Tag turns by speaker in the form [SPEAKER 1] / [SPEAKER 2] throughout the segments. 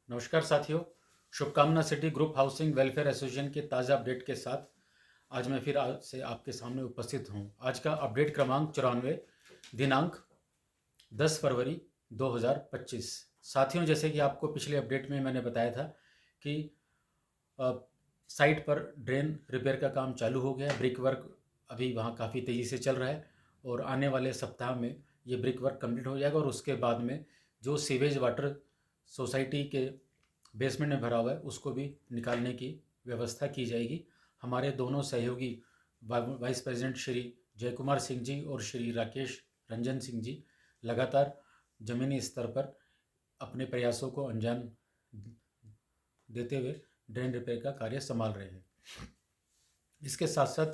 [SPEAKER 1] नमस्कार साथियों। शुभकामना city group housing welfare association के ताज़ा अपडेट के साथ आज मैं फिर आज से आपके सामने उपस्थित हूँ। आज का अपडेट क्रमांक 94, दिनांक 10 फरवरी 2025। साथियों, जैसे कि आपको पिछले अपडेट में मैंने बताया था कि साइट पर ड्रेन रिपेयर का काम चालू हो गया है। ब्रिक वर्क अभी वहाँ काफ़ी तेज़ी से चल रहा है और आने वाले सप्ताह में ये ब्रिक वर्क कंप्लीट हो जाएगा और उसके बाद में जो सीवेज वाटर सोसाइटी के बेसमेंट में भरा हुआ है उसको भी निकालने की व्यवस्था की जाएगी। हमारे दोनों सहयोगी वाइस प्रेसिडेंट श्री जय कुमार सिंह जी और श्री राकेश रंजन सिंह जी लगातार ज़मीनी स्तर पर अपने प्रयासों को अंजाम देते हुए ड्रेन रिपेयर का कार्य संभाल रहे हैं। इसके साथ साथ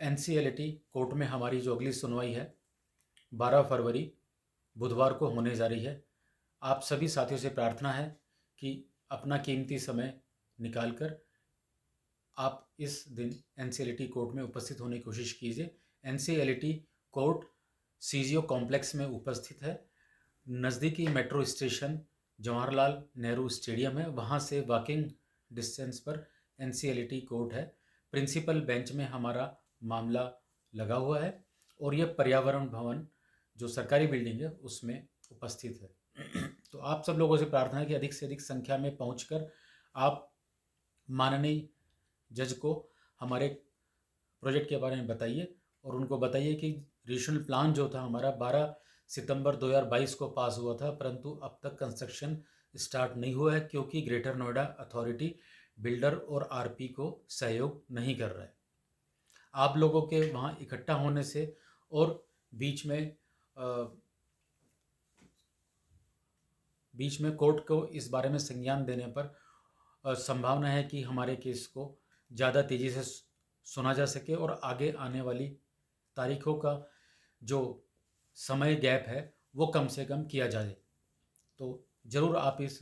[SPEAKER 1] NCLT कोर्ट में हमारी जो अगली सुनवाई है 12 फरवरी बुधवार को होने जा रही है। आप सभी साथियों से प्रार्थना है कि अपना कीमती समय निकालकर आप इस दिन NCLT कोर्ट में उपस्थित होने की कोशिश कीजिए। NCLT कोर्ट CGO कॉम्प्लेक्स में उपस्थित है। नज़दीकी metro station Jawaharlal Nehru stadium है, वहाँ से वॉकिंग डिस्टेंस पर NCLT कोर्ट है। प्रिंसिपल बेंच में हमारा मामला लगा हुआ है और यह पर्यावरण भवन जो सरकारी बिल्डिंग है उसमें उपस्थित है। तो आप सब लोगों से प्रार्थना है कि अधिक से अधिक संख्या में पहुंचकर आप माननीय जज को हमारे प्रोजेक्ट के बारे में बताइए और उनको बताइए कि रीजनल प्लान जो था हमारा 12 सितंबर 2022 को पास हुआ था, परंतु अब तक कंस्ट्रक्शन स्टार्ट नहीं हुआ है क्योंकि ग्रेटर नोएडा अथॉरिटी बिल्डर और RP को सहयोग नहीं कर रहा है। आप लोगों के वहाँ इकट्ठा होने से और बीच में कोर्ट को इस बारे में संज्ञान देने पर संभावना है कि हमारे केस को ज़्यादा तेज़ी से सुना जा सके और आगे आने वाली तारीखों का जो समय गैप है वो कम से कम किया जाए। तो ज़रूर आप इस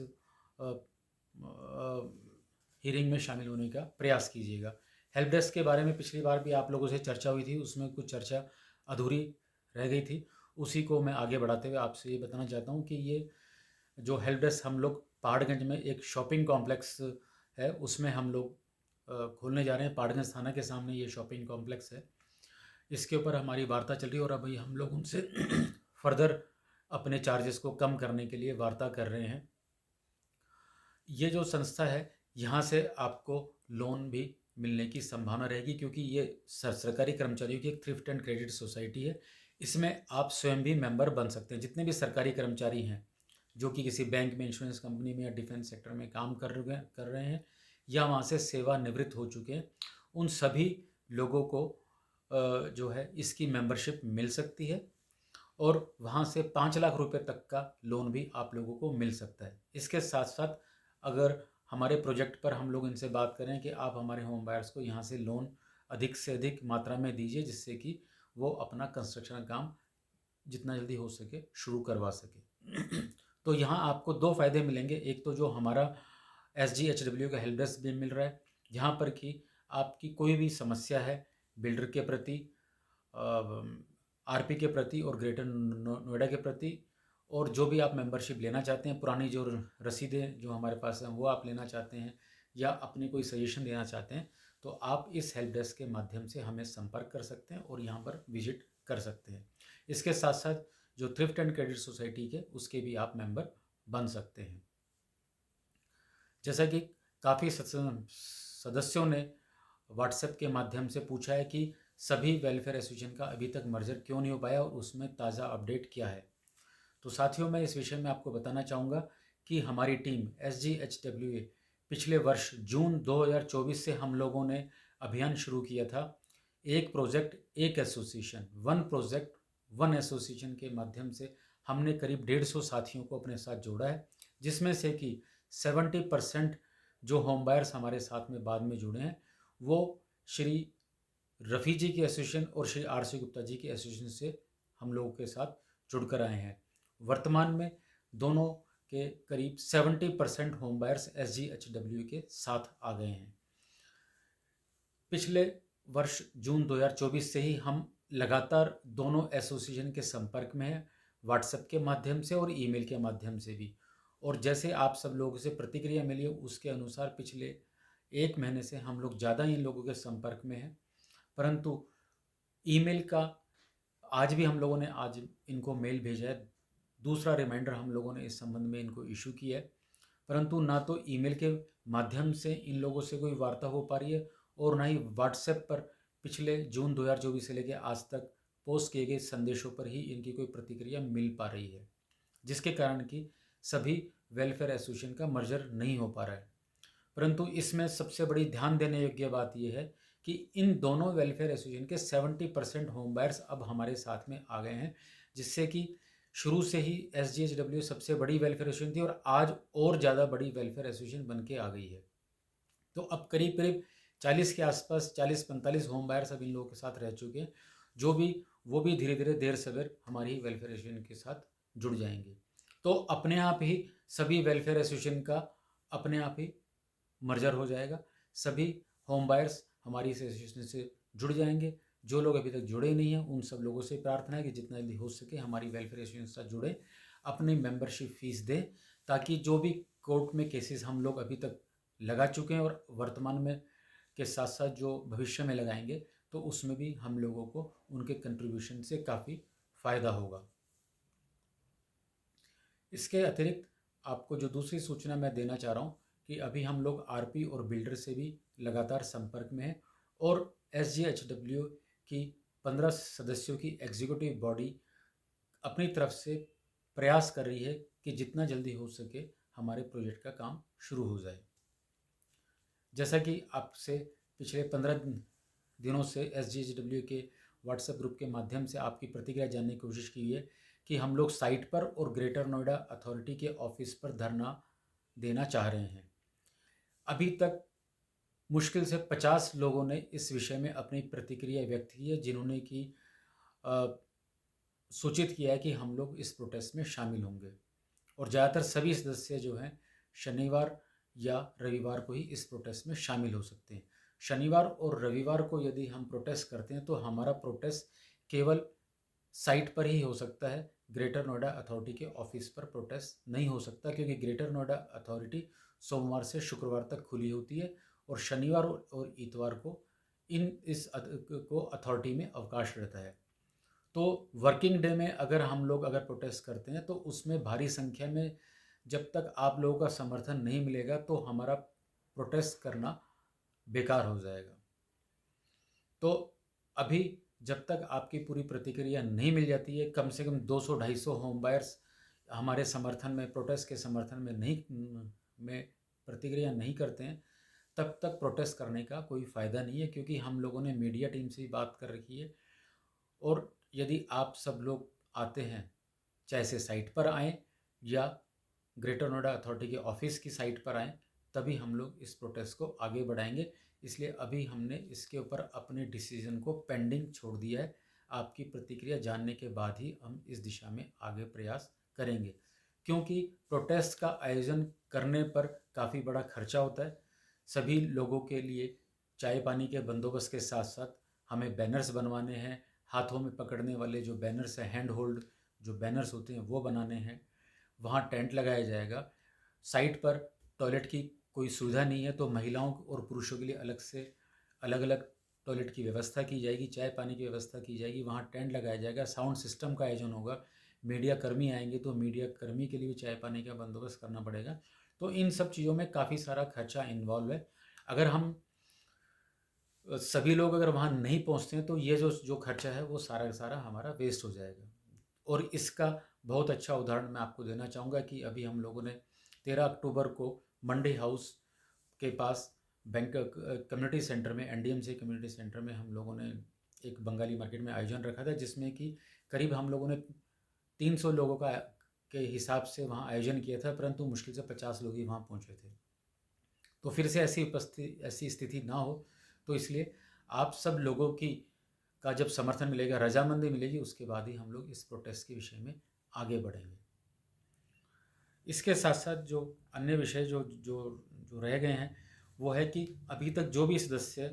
[SPEAKER 1] हियरिंग में शामिल होने का प्रयास कीजिएगा। हेल्प डेस्क के बारे में पिछली बार भी आप लोगों से चर्चा हुई थी, उसमें कुछ चर्चा अधूरी रह गई थी। उसी को मैं आगे बढ़ाते हुए आपसे ये बताना चाहता हूँ कि ये जो हेल्प डेस्क हम लोग पहाड़गंज में एक शॉपिंग कॉम्प्लेक्स है उसमें हम लोग खोलने जा रहे हैं। पहाड़गंज थाना के सामने ये शॉपिंग कॉम्प्लेक्स है। इसके ऊपर हमारी वार्ता चल रही है और अभी हम लोग उनसे फर्दर अपने चार्जेस को कम करने के लिए वार्ता कर रहे हैं। ये जो संस्था है यहाँ से आपको लोन भी मिलने की संभावना रहेगी क्योंकि ये सरकारी कर्मचारियों की एक थ्रिफ्ट एंड क्रेडिट सोसाइटी है। इसमें आप स्वयं भी मेंबर बन सकते हैं। जितने भी सरकारी कर्मचारी हैं जो कि किसी बैंक में, इंश्योरेंस कंपनी में या डिफेंस सेक्टर में काम कर रहे हैं या वहाँ से सेवानिवृत्त हो चुके हैं, उन सभी लोगों को जो है इसकी मेंबरशिप मिल सकती है और वहाँ से 5 लाख रुपए तक का लोन भी आप लोगों को मिल सकता है। इसके साथ साथ अगर हमारे प्रोजेक्ट पर हम लोग इनसे बात करें कि आप हमारे होम बायर्स को यहाँ से लोन अधिक से अधिक मात्रा में दीजिए जिससे कि वो अपना कंस्ट्रक्शन काम जितना जल्दी हो सके शुरू करवा सके। तो यहाँ आपको 2 फ़ायदे मिलेंगे। एक तो जो हमारा SGHW का हेल्प डेस्क भी मिल रहा है, जहाँ पर कि आपकी कोई भी समस्या है बिल्डर के प्रति, RP के प्रति और ग्रेटर नोएडा के प्रति, और जो भी आप मेंबरशिप लेना चाहते हैं, पुरानी जो रसीदें जो हमारे पास हैं वो आप लेना चाहते हैं या अपनी कोई सजेशन देना चाहते हैं, तो आप इस हेल्प डेस्क के माध्यम से हमें संपर्क कर सकते हैं और यहाँ पर विजिट कर सकते हैं। इसके साथ साथ जो थ्रिफ्ट एंड क्रेडिट सोसाइटी के उसके भी आप मेंबर बन सकते हैं। जैसा कि काफ़ी सदस्यों ने व्हाट्सएप के माध्यम से पूछा है कि सभी वेलफेयर एसोसिएशन का अभी तक मर्जर क्यों नहीं हो पाया और उसमें ताज़ा अपडेट क्या है। तो साथियों, मैं इस विषय में आपको बताना चाहूँगा कि हमारी टीम SGHWA पिछले वर्ष जून 2024 से हम लोगों ने अभियान शुरू किया था। एक प्रोजेक्ट एक association, one project one association के माध्यम से हमने करीब 150 साथियों को अपने साथ जोड़ा है, जिसमें से कि 70% जो होम बायर्स हमारे साथ में बाद में जुड़े हैं वो श्री रफ़ी जी की एसोसिएशन और श्री RC गुप्ता जी की एसोसिएशन से हम लोगों के साथ जुड़कर आए हैं। वर्तमान में दोनों के करीब 70% होम बायर्स SGHW के साथ आ गए हैं। पिछले वर्ष जून 2024 से ही हम लगातार दोनों एसोसिएशन के संपर्क में हैं, व्हाट्सएप के माध्यम से और ईमेल के माध्यम से भी, और जैसे आप सब लोगों से प्रतिक्रिया मिली है उसके अनुसार पिछले 1 महीने से हम लोग ज़्यादा इन लोगों के संपर्क में हैं। परंतु ईमेल का आज भी हम लोगों ने आज इनको मेल भेजा है, दूसरा रिमाइंडर हम लोगों ने इस संबंध में इनको इशू किया है, परंतु ना तो ईमेल के माध्यम से इन लोगों से कोई वार्ता हो पा रही है और ना ही व्हाट्सएप पर पिछले जून 2024 से लेकर आज तक पोस्ट किए गए संदेशों पर ही इनकी कोई प्रतिक्रिया मिल पा रही है, जिसके कारण कि सभी वेलफेयर एसोसिएशन का मर्जर नहीं हो पा रहा है। परंतु इसमें सबसे बड़ी ध्यान देने योग्य बात यह है कि इन दोनों वेलफेयर एसोसिएशन के 70% होम बायर्स अब हमारे साथ में आ गए हैं, जिससे कि शुरू से ही SGHW सबसे बड़ी वेलफेयर एसोसिएशन थी और आज और ज़्यादा बड़ी वेलफेयर एसोसिएशन बन के आ गई है। तो अब करीब करीब 40 के आसपास 40-45 होम बायर्स अब इन लोगों के साथ रह चुके हैं, वो भी धीरे धीरे देर सवेर हमारी वेलफेयर एसोसिएशन के साथ जुड़ जाएंगे। तो अपने आप ही सभी वेलफेयर एसोसिएशन का अपने आप ही मर्जर हो जाएगा, सभी होम बायर्स हमारी इस एसोसिएशन से जुड़ जाएंगे। जो लोग अभी तक जुड़े नहीं हैं उन सब लोगों से प्रार्थना है कि जितना जल्दी हो सके हमारी वेलफेयर एसोसिएशन से जुड़े, अपनी मेंबरशिप फीस दें, ताकि जो भी कोर्ट में केसेस हम लोग अभी तक लगा चुके हैं और वर्तमान में के साथ साथ जो भविष्य में लगाएंगे, तो उसमें भी हम लोगों को उनके कंट्रीब्यूशन से काफ़ी फ़ायदा होगा। इसके अतिरिक्त आपको जो दूसरी सूचना मैं देना चाह रहा हूँ कि अभी हम लोग आरपी और बिल्डर से भी लगातार संपर्क में हैं और SGHW की 15 सदस्यों की एग्जीक्यूटिव बॉडी अपनी तरफ से प्रयास कर रही है कि जितना जल्दी हो सके हमारे प्रोजेक्ट का काम शुरू हो जाए। जैसा कि आपसे पिछले 15 दिनों से SGHW के व्हाट्सएप ग्रुप के माध्यम से आपकी प्रतिक्रिया जानने की कोशिश की है कि हम लोग साइट पर और ग्रेटर नोएडा अथॉरिटी के ऑफिस पर धरना देना चाह रहे हैं। अभी तक मुश्किल से 50 लोगों ने इस विषय में अपनी प्रतिक्रिया व्यक्त की है, जिन्होंने कि सूचित किया है कि हम लोग इस प्रोटेस्ट में शामिल होंगे और ज़्यादातर सभी सदस्य जो हैं शनिवार या रविवार को ही इस प्रोटेस्ट में शामिल हो सकते हैं। शनिवार और रविवार को यदि हम प्रोटेस्ट करते हैं तो हमारा प्रोटेस्ट केवल साइट पर ही हो सकता है, ग्रेटर नोएडा अथॉरिटी के ऑफिस पर प्रोटेस्ट नहीं हो सकता, क्योंकि ग्रेटर नोएडा अथॉरिटी सोमवार से शुक्रवार तक खुली होती है और शनिवार और इतवार को इस अथॉरिटी में अवकाश रहता है। तो वर्किंग डे में अगर प्रोटेस्ट करते हैं तो उसमें भारी संख्या में जब तक आप लोगों का समर्थन नहीं मिलेगा तो हमारा प्रोटेस्ट करना बेकार हो जाएगा। तो अभी जब तक आपकी पूरी प्रतिक्रिया नहीं मिल जाती है, कम से कम 200-250 होम बायर्स हमारे समर्थन में, प्रोटेस्ट के समर्थन में प्रतिक्रिया नहीं करते हैं, तब तक प्रोटेस्ट करने का कोई फ़ायदा नहीं है, क्योंकि हम लोगों ने मीडिया टीम से भी बात कर रखी है। और यदि आप सब लोग आते हैं, चाहे से साइट पर आएँ या ग्रेटर नोएडा अथॉरिटी के ऑफिस की साइट पर आएँ, तभी हम लोग इस प्रोटेस्ट को आगे बढ़ाएंगे। इसलिए अभी हमने इसके ऊपर अपने डिसीजन को पेंडिंग छोड़ दिया है। आपकी प्रतिक्रिया जानने के बाद ही हम इस दिशा में आगे प्रयास करेंगे, क्योंकि प्रोटेस्ट का आयोजन करने पर काफ़ी बड़ा खर्चा होता है। सभी लोगों के लिए चाय पानी के बंदोबस्त के साथ साथ हमें बैनर्स बनवाने हैं, हाथों में पकड़ने वाले जो बैनर्स हैं, हैंड होल्ड जो बैनर्स होते हैं वो बनाने हैं, वहाँ टेंट लगाया जाएगा। साइट पर टॉयलेट की कोई सुविधा नहीं है, तो महिलाओं और पुरुषों के लिए अलग से अलग अलग टॉयलेट की व्यवस्था की जाएगी, चाय पानी की व्यवस्था की जाएगी, वहाँ टेंट लगाया जाएगा, साउंड सिस्टम का आयोजन होगा, मीडिया कर्मी आएंगे तो मीडिया कर्मी के लिए भी चाय पानी का बंदोबस्त करना पड़ेगा। तो इन सब चीज़ों में काफ़ी सारा खर्चा इन्वॉल्व है। अगर हम सभी लोग अगर वहाँ नहीं पहुँचते हैं तो ये जो खर्चा है वो सारा का सारा हमारा वेस्ट हो जाएगा। और इसका बहुत अच्छा उदाहरण मैं आपको देना चाहूँगा कि अभी हम लोगों ने 13 अक्टूबर को मंडी हाउस के पास बैंक कम्युनिटी सेंटर में, NDMC कम्युनिटी सेंटर में हम लोगों ने एक बंगाली मार्केट में आयोजन रखा था, जिसमें कि करीब हम लोगों ने 300 लोगों का के हिसाब से वहाँ आयोजन किया था, परंतु मुश्किल से 50 लोग ही वहाँ पहुँचे थे। तो फिर से ऐसी स्थिति ना हो, तो इसलिए आप सब लोगों का जब समर्थन मिलेगा, रजामंदी मिलेगी, उसके बाद ही हम लोग इस प्रोटेस्ट के विषय में आगे बढ़ेंगे। इसके साथ साथ जो अन्य विषय जो जो जो रह गए हैं वो है कि अभी तक जो भी सदस्य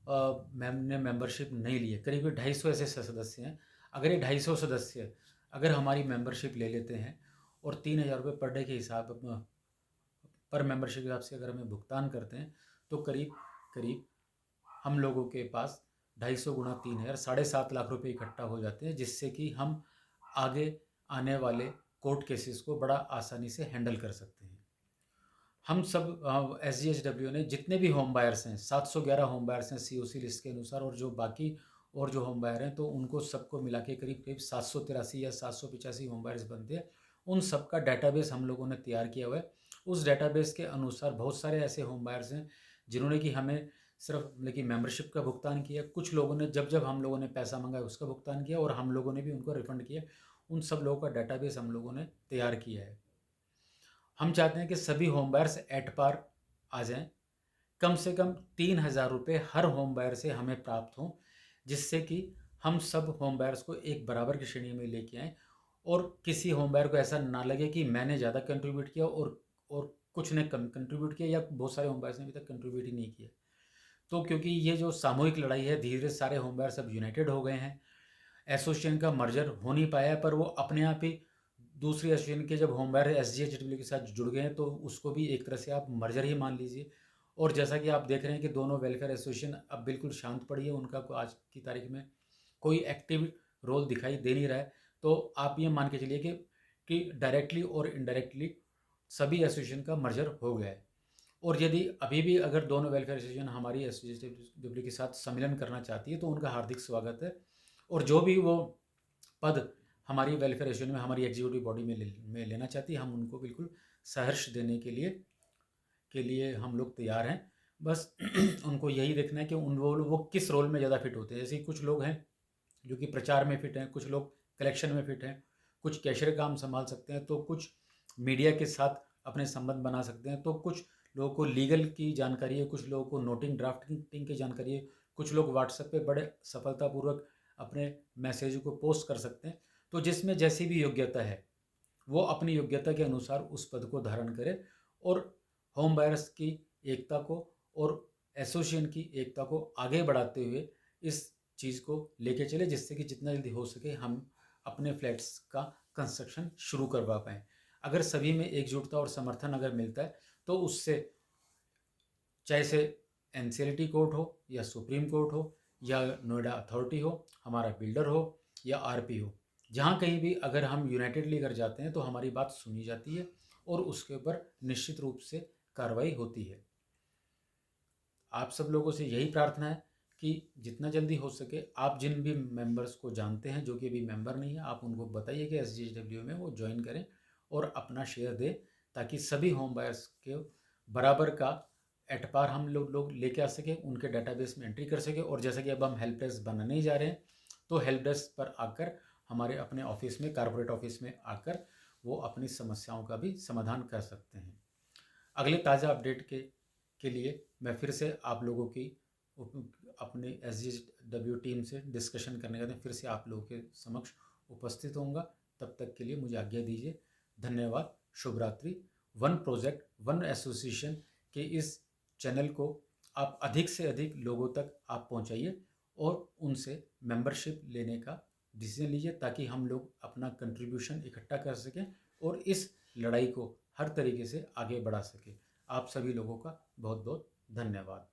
[SPEAKER 1] ने मेंबरशिप नहीं ली है, करीब 250 ऐसे सदस्य हैं। अगर ये 250 सदस्य अगर हमारी मेंबरशिप ले लेते हैं और 3,000 रुपये पर डे के हिसाब पर मेंबरशिप के हिसाब से अगर हमें भुगतान करते हैं तो करीब करीब हम लोगों के पास 250 गुणा 3,000 7.5 लाख रुपए इकट्ठा हो जाते हैं, जिससे कि हम आगे आने वाले कोर्ट केसेस को बड़ा आसानी से हैंडल कर सकते हैं। हम सब SGHW ने जितने भी होम बायर्स हैं, 711 होम बायर्स हैं COC लिस्ट के अनुसार, और जो बाकी और जो होम बायर हैं तो उनको सबको मिला के करीब करीब 783 या 785 होम बायर्स बनते हैं। उन सब का डाटाबेस हम लोगों ने तैयार किया हुआ है। उस डाटाबेस के अनुसार बहुत सारे ऐसे होम बायर्स हैं जिन्होंने कि हमें सिर्फ लेकिन मेंबरशिप का भुगतान किया, कुछ लोगों ने जब जब हम लोगों ने पैसा मंगाया उसका भुगतान किया, और हम लोगों ने भी उनको रिफंड किया। उन सब लोगों का डाटाबेस हम लोगों ने तैयार किया है। हम चाहते हैं कि सभी होम बायर्स एट पार आ जाएं। कम से कम 3,000 रुपये हर होम बायर से हमें प्राप्त हों, जिससे कि हम सब होम बायर्स को एक बराबर की श्रेणी में लेके आएँ, और किसी होम बायर को ऐसा ना लगे कि मैंने ज़्यादा कंट्रीब्यूट किया और कुछ ने कम कंट्रीब्यूट किया, या बहुत सारे होम बायर्स ने अभी तक कंट्रीब्यूट ही नहीं किया। तो क्योंकि ये जो सामूहिक लड़ाई है, धीरे धीरे सारे होम बायर सब यूनाइटेड हो गए हैं। एसोसिएशन का मर्जर हो नहीं पाया, पर वो अपने आप ही दूसरी एसोसिएशन के जब होम बायर SGHW के साथ जुड़ गए हैं तो उसको भी एक तरह से आप मर्जर ही मान लीजिए। और जैसा कि आप देख रहे हैं कि दोनों वेलफेयर एसोसिएशन अब बिल्कुल शांत पड़ी है, उनका आज की तारीख में कोई एक्टिव रोल दिखाई दे नहीं रहा है। तो आप ये मान के चलिए कि डायरेक्टली और इनडायरेक्टली सभी एसोसिएशन का मर्जर हो गया है। और यदि अभी भी अगर दोनों वेलफेयर एसोसिएशन हमारी SGHW के साथ सम्मिलन करना चाहती है तो उनका हार्दिक स्वागत है। और जो भी वो पद हमारी वेलफेयर एसोसिएशन में हमारी एग्जीक्यूटिव बॉडी में लेना चाहती है, हम उनको बिल्कुल सहर्ष देने के लिए हम लोग तैयार हैं। बस उनको यही देखना है कि वो किस रोल में ज़्यादा फिट होते हैं। जैसे कुछ लोग हैं जो कि प्रचार में फिट हैं, कुछ लोग कलेक्शन में फिट हैं, कुछ कैशियर काम संभाल सकते हैं, तो कुछ मीडिया के साथ अपने संबंध बना सकते हैं, तो कुछ लोगों को लीगल की जानकारी है, कुछ लोगों को नोटिंग ड्राफ्टिंग की जानकारी है, कुछ लोग व्हाट्सएप पे बड़े सफलतापूर्वक अपने मैसेज को पोस्ट कर सकते हैं। तो जिसमें जैसी भी योग्यता है वो अपनी योग्यता के अनुसार उस पद को धारण करे, और होम बायर्स की एकता को और एसोसिएशन की एकता को आगे बढ़ाते हुए इस चीज़ को लेके चले, जिससे कि जितना जल्दी हो सके हम अपने फ्लैट्स का कंस्ट्रक्शन शुरू करवा पाएँ। अगर सभी में एकजुटता और समर्थन अगर मिलता है तो उससे, चाहे से NCLT कोर्ट हो या सुप्रीम कोर्ट हो या नोएडा अथॉरिटी हो, हमारा बिल्डर हो या RP हो, जहाँ कहीं भी अगर हम यूनाइटेडली कर जाते हैं तो हमारी बात सुनी जाती है और उसके ऊपर निश्चित रूप से कार्रवाई होती है। आप सब लोगों से यही प्रार्थना है कि जितना जल्दी हो सके आप जिन भी मेंबर्स को जानते हैं जो कि अभी मेंबर नहीं है, आप उनको बताइए कि SGHW में वो ज्वाइन करें और अपना शेयर दें, ताकि सभी होम बायर्स के बराबर का एट पार हम लोग लेके आ सके, उनके डाटाबेस में एंट्री कर सके। और जैसा कि अब हम हेल्प डेस्क बनाने ही जा रहे हैं, तो हेल्प डेस्क पर आकर हमारे अपने ऑफिस में, कारपोरेट ऑफिस में आकर वो अपनी समस्याओं का भी समाधान कर सकते हैं। अगले ताज़ा अपडेट के लिए मैं फिर से आप लोगों की अपने SGHW टीम से डिस्कशन करने के लिए फिर से आप लोगों के समक्ष उपस्थित होऊंगा। तब तक के लिए मुझे आज्ञा दीजिए। धन्यवाद। शुभ रात्रि। वन प्रोजेक्ट वन एसोसिएशन के इस चैनल को आप अधिक से अधिक लोगों तक आप पहुंचाइए और उनसे मेंबरशिप लेने का डिसीजन लीजिए, ताकि हम लोग अपना कंट्रीब्यूशन इकट्ठा कर सकें और इस लड़ाई को हर तरीके से आगे बढ़ा सकें। आप सभी लोगों का बहुत बहुत धन्यवाद।